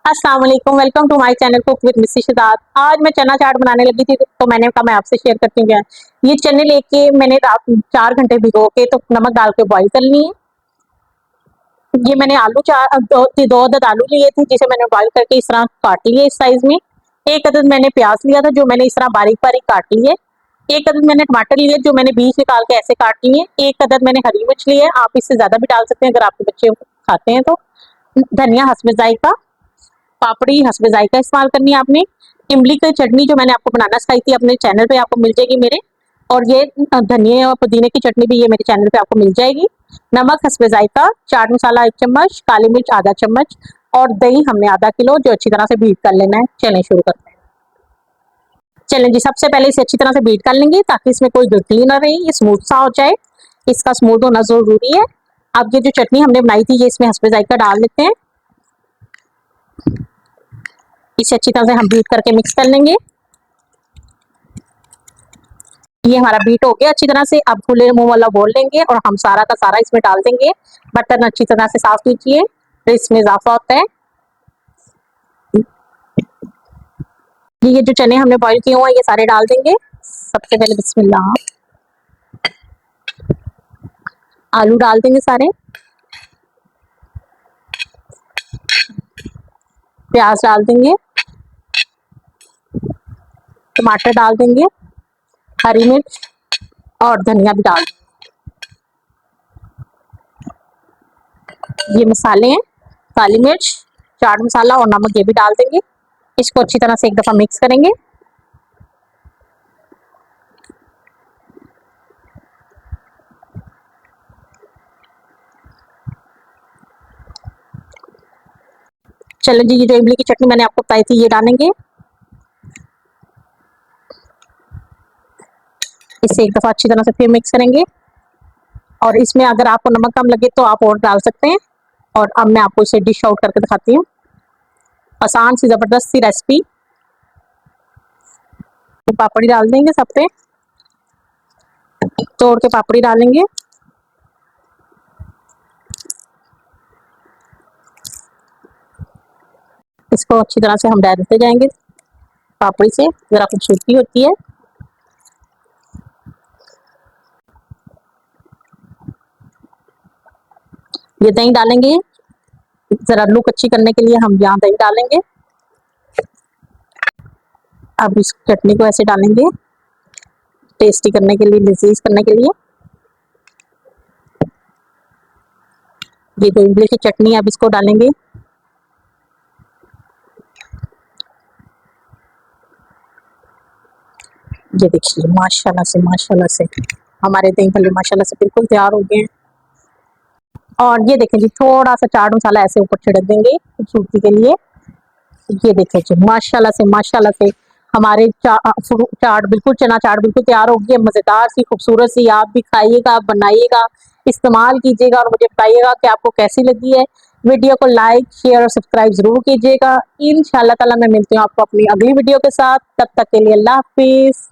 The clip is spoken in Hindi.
अस्सलाम वालेकुम, welcome to my channel cook with Mrs Shidat. आज मैं चना चाट बनाने लगी थी तो मैंने कहा मैं आपसे शेयर करती हूँ। ये चने लेके मैंने रात 4 घंटे भिगो के तो नमक डाल के बॉईल कर लिए। ये मैंने आलू दो अदद आलू लिए थे जिसे मैंने बॉईल करके इस तरह काट लिए इस साइज में। एक अदद मैंने प्याज लिया था जो मैंने इस तरह बारीक बारीक काट लिए। एक अदद मैंने टमाटर लिए जो मैंने बीज निकाल के ऐसे काट लिए। एक अदद मैंने हरी मिर्च ली है, आप इससे ज्यादा भी डाल सकते हैं अगर आपके बच्चे खाते हैं तो। धनिया हस्बे जायका, पापड़ी हस्बे जायका इस्तेमाल करनी है आपने। इमली की चटनी जो मैंने आपको बनाना सिखाई थी अपने चैनल पे आपको मिल जाएगी मेरे। और ये धनिया और पुदीने की चटनी भी ये मेरे चैनल पे आपको मिल जाएगी। नमक हस्बे जायका, चाट मसाला 1 चम्मच, काली मिर्च आधा चम्मच और दही हमने आधा किलो जो अच्छी तरह से बीट कर लेना है। चलें शुरू करते हैं। चलें जी, सबसे पहले इसे अच्छी तरह से बीट कर लेंगे ताकि इसमें कोई गिटली ना रहे, ये स्मूथ सा हो जाए। इसका स्मूथ होना जरूरी है। अब ये जो चटनी हमने बनाई थी ये इसमें हस्बे जायका डाल देते हैं। इसे अच्छी तरह से हम बीट करके मिक्स कर लेंगे। ये हमारा बीट हो गया अच्छी तरह से। अब खुले मुंह वाला बोल लेंगे और हम सारा का सारा इसमें डाल देंगे। बर्तन अच्छी तरह से साफ कीजिए तो इसमें इजाफा होता है। ये जो चने हमने बॉईल किए हुए हैं ये सारे डाल देंगे। सबसे पहले बिस्मिल्लाह, आलू डाल देंगे सारे, प्याज डाल देंगे, टमाटर डाल देंगे, हरी मिर्च और धनिया भी डाल देंगे। ये मसाले हैं, काली मिर्च, चाट मसाला और नमक ये भी डाल देंगे। इसको अच्छी तरह से एक दफा मिक्स करेंगे। चलो जी, ये जो इमली की चटनी मैंने आपको बताई थी ये डालेंगे। इसे एक दफा अच्छी तरह से फिर मिक्स करेंगे। और इसमें अगर आपको नमक कम लगे तो आप और डाल सकते हैं। और अब मैं आपको इसे डिश आउट करके दिखाती हूँ। आसान सी जबरदस्त सी रेसिपी। तो पापड़ी डाल देंगे सब पे, तोड़ के पापड़ी डालेंगे। इसको अच्छी तरह से हम डालते जाएंगे। पापड़ी से जरा खूबसूरती होती है। ये दही डालेंगे, जरा लुक अच्छी करने के लिए हम यहाँ दही डालेंगे। अब इस चटनी को ऐसे डालेंगे टेस्टी करने के लिए, लजीज करने के लिए। ये जो इमली की चटनी है अब इसको डालेंगे। ये देखिए माशाल्लाह से हमारे दही भल्ले माशाल्लाह से बिल्कुल तैयार हो गए हैं। और ये देखें जी, थोड़ा सा चाट मसाला ऐसे ऊपर छिड़क देंगे खूबसूरती के लिए। ये देखें जी, माशाल्लाह से हमारे चाट बिल्कुल, चना चाट बिल्कुल तैयार हो गई है। मज़ेदार सी, खूबसूरत सी। आप भी खाइएगा, बनाइएगा, इस्तेमाल कीजिएगा और मुझे बताइएगा कि आपको कैसी लगी है। वीडियो को लाइक, शेयर और सब्सक्राइब जरूर कीजिएगा। इंशाल्लाह ताला मैं मिलती हूँ आपको अपनी अगली वीडियो के साथ। तब तक के लिए अल्लाह हाफिज़।